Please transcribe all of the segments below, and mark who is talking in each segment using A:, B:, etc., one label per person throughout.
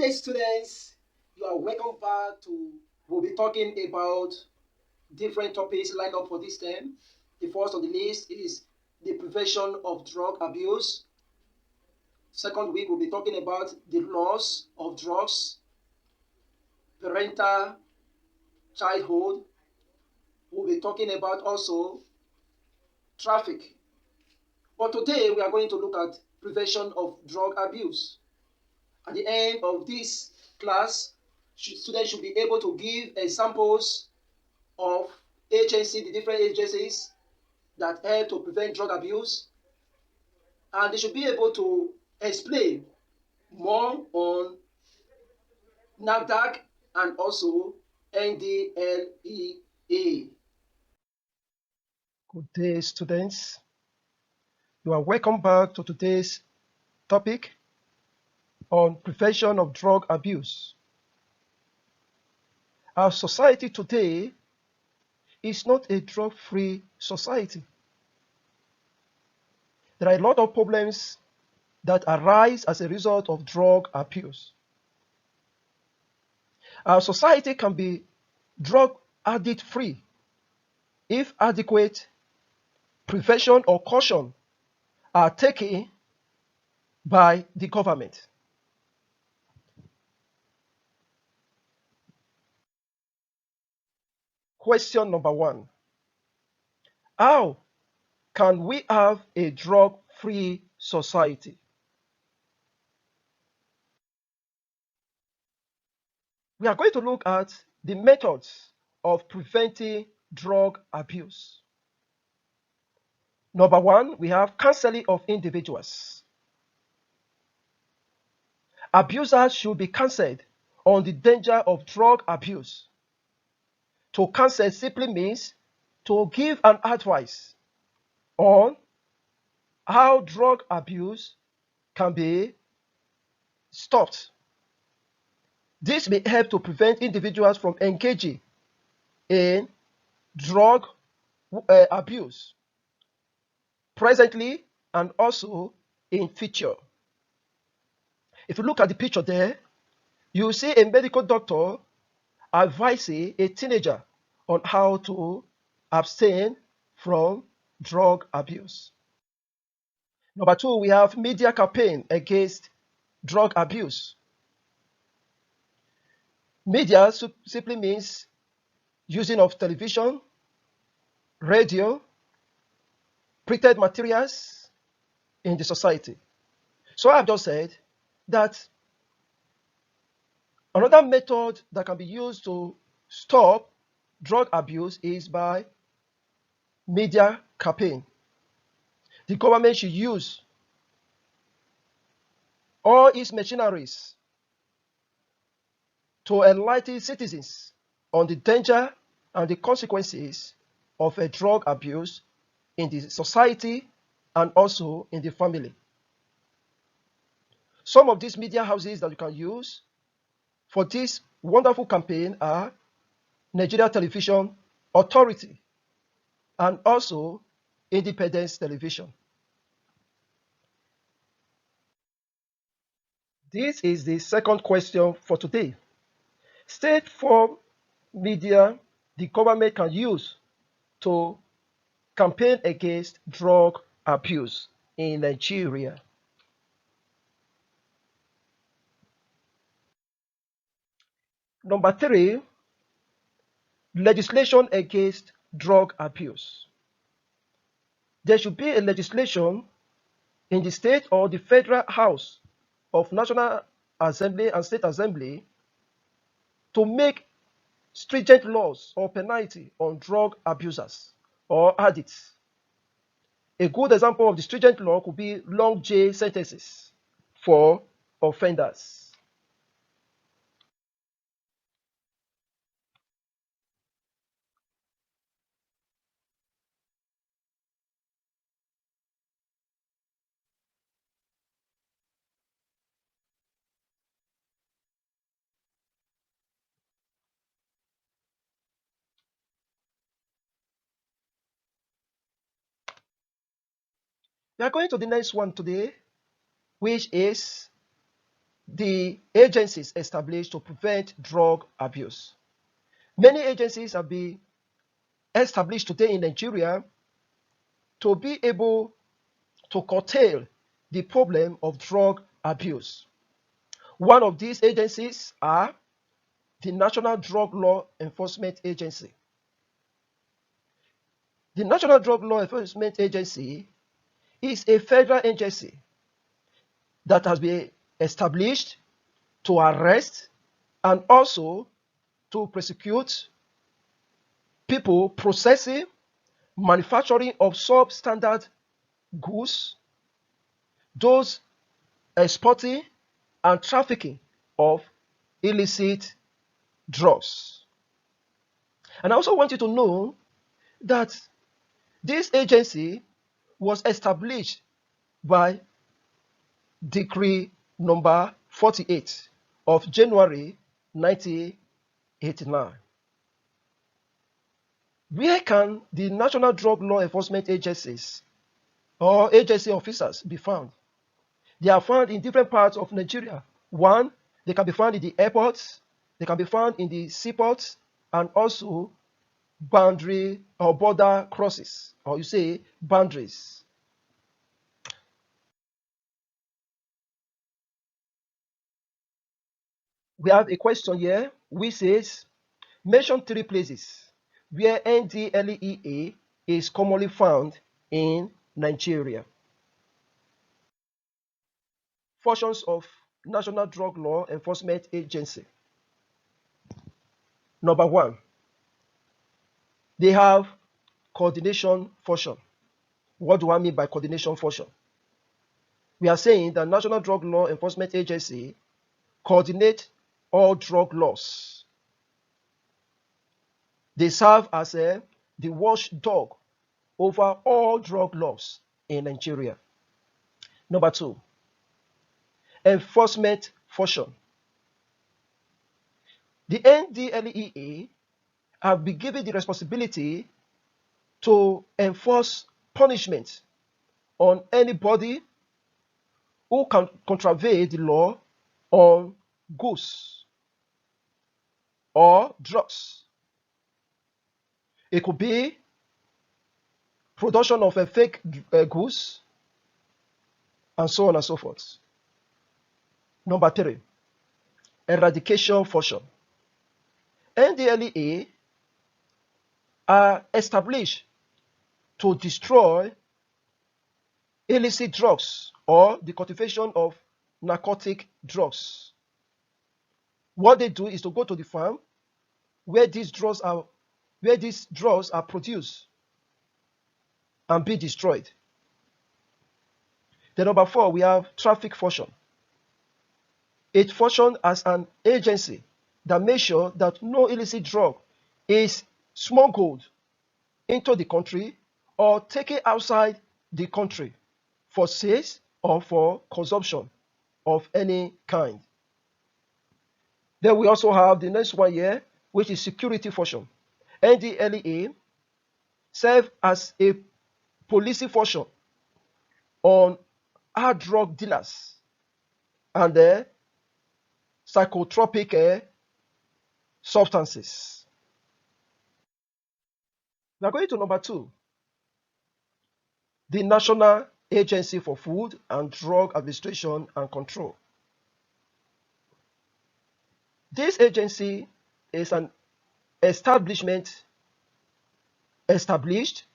A: day, students. You are welcome back to. We'll be talking about different topics lined up for this term. The first on the list is the prevention of drug abuse. Second week, we'll be talking about the loss of drugs, parental childhood. We'll be talking about also traffic. But today, we are going to look at prevention of drug abuse. At the end of this class, students should be able to give examples of the different agencies that help to prevent drug abuse, and they should be able to explain more on NAFDAC and also NDLEA. Good day, students. You are welcome back to today's topic on prevention of drug abuse. Our society today is not a drug-free society. There are a lot of problems that arise as a result of drug abuse. Our society can be drug addict free if adequate prevention or caution are taken by the government. Question number one: how can we have a drug-free society? We are going to look at the methods of preventing drug abuse. Number one, we have counseling of individuals. Abusers should be counseled on the danger of drug abuse. To counsel simply means to give an advice on how drug abuse can be stopped. This may help to prevent individuals from engaging in drug abuse presently and also in future. If you look at the picture there, you see a medical doctor advising a teenager on how to abstain from drug abuse. Number two, we have media campaign against drug abuse. Media simply means using of television, radio, printed materials in the society. So I've just said that another method that can be used to stop drug abuse is by media campaign. The government should use all its machineries to enlighten citizens on the danger and the consequences of a drug abuse in the society and also in the family. Some of these media houses that you can use for this wonderful campaign are Nigeria Television Authority and also Independence Television. This is the second question for today. State form media the government can use to campaign against drug abuse in Nigeria. Number three, legislation against drug abuse. There should be a legislation in the state or the federal house of National Assembly and State Assembly to make stringent laws or penalty on drug abusers or addicts. A good example of the stringent law could be long jail sentences for offenders. We are going to the next one today, which is
B: the agencies established to prevent drug abuse. Many agencies have been established today in Nigeria to be able to curtail the problem of drug abuse. One of these agencies are the National Drug Law Enforcement Agency. The National Drug Law Enforcement Agency is a federal agency that has been established to arrest and also to prosecute people processing, manufacturing of substandard goods, those exporting and trafficking of illicit drugs. And I also want you to know that this agency was established by Decree number 48 of January 1989. Where can the National Drug Law Enforcement Agencies or agency officers be found? They are found in different parts of Nigeria. One, they can be found in the airports, they can be found in the seaports, and also boundary or border crosses, or you say boundaries. We have a question here which says, mention 3 places where NDLEA is commonly found in Nigeria. Functions of National Drug Law Enforcement Agency. Number 1, they have coordination function. What do I mean by coordination function? We are saying that National Drug Law Enforcement Agency coordinate all drug laws. They serve as the watchdog over all drug laws in Nigeria. Number 2, enforcement function. The NDLEA have been given the responsibility to enforce punishment on anybody who can contravene the law on goods or drugs. It could be production of a fake goods and so on and so forth. Number 3, eradication function. NDLEA are established to destroy illicit drugs or the cultivation of narcotic drugs. What they do is to go to the farm where these drugs are produced and be destroyed. Then number 4, we have traffic function. It functions as an agency that makes sure that no illicit drug is smuggled into the country or taken outside the country for sales or for consumption of any kind. Then we also have the next one here, which is security function. NDLEA serve as a policing function on hard drug dealers and psychotropic substances. We are going to number 2, the National Agency for Food and Drug Administration and Control. This agency is an establishment established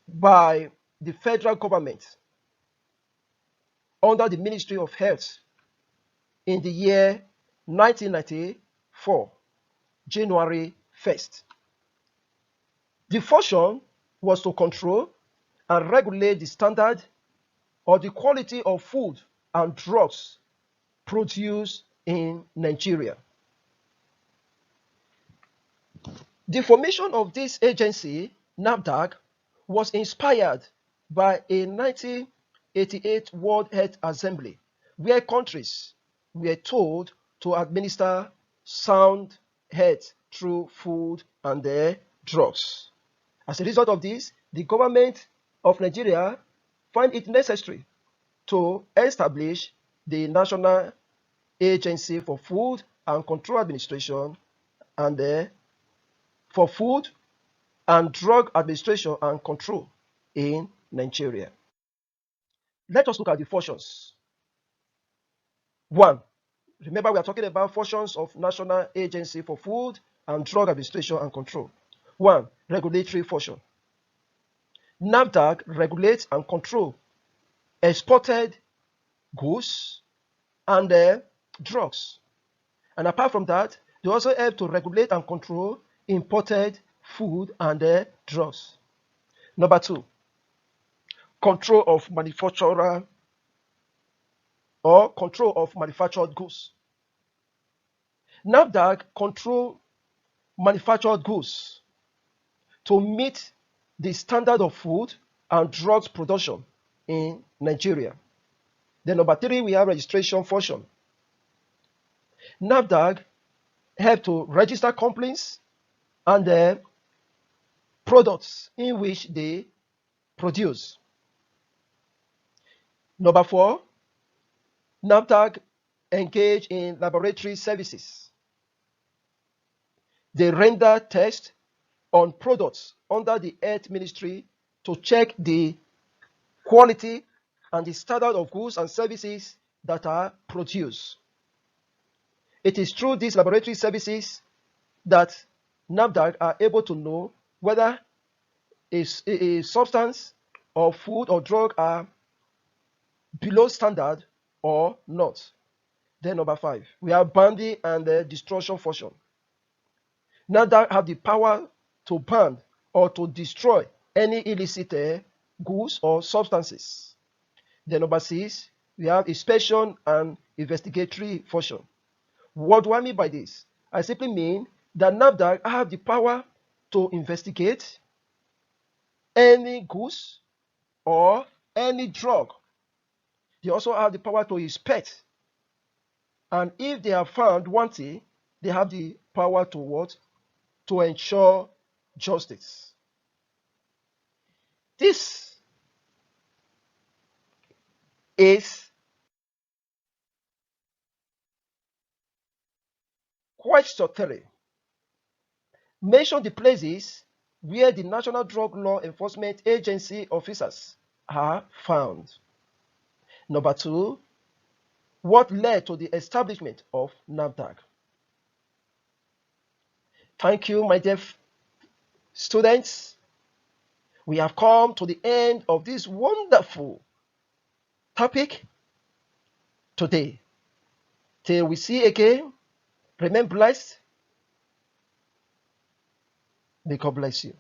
B: by the federal government under the Ministry of Health in the year 1994, January 1st. The function was to control and regulate the standard or the quality of food and drugs produced in Nigeria. The formation of this agency, NAFDAC, was inspired by a 1988 World Health Assembly, where countries were told to administer sound health through food and drugs. As a result of this, the government of Nigeria found it necessary to establish the National Agency for Food and Control Administration and for Food and Drug Administration and Control in Nigeria. Let us look at the functions. One, remember we are talking about functions of National Agency for Food and Drug Administration and Control. One, regulatory function. NAFDAC regulates and control exported goods and drugs. And apart from that, they also help to regulate and control imported food and drugs. Number two, control of manufacturer or control of manufactured goods. NAFDAC control manufactured goods to meet the standard of food and drugs production in Nigeria. Then number three, we have registration function. NAFDAC help to register companies and products in which they produce. Number four, NAFDAC engage in laboratory services. They render tests on products under the Health Ministry to check the quality and the standard of goods and services that are produced. It is through these laboratory services that NAFDAC are able to know whether a substance or food or drug are below standard or not. Then number five, we have banding and destruction function. NAFDAC have the power to ban or to destroy any illicit goods or substances. Then number six, we have inspection and investigatory function. What do I mean by this? I simply mean that NAFDAC have the power to investigate any goods or any drug. They also have the power to inspect. And if they are found wanting, they have the power to what? To ensure justice. This is quite esoteric. Mention the places where the National Drug Law Enforcement Agency officers are found. Number two, what led to the establishment of NAFDAC? Thank you, my dear students. We have come to the end of this wonderful topic today. Till we see again, remain blessed. May God bless you.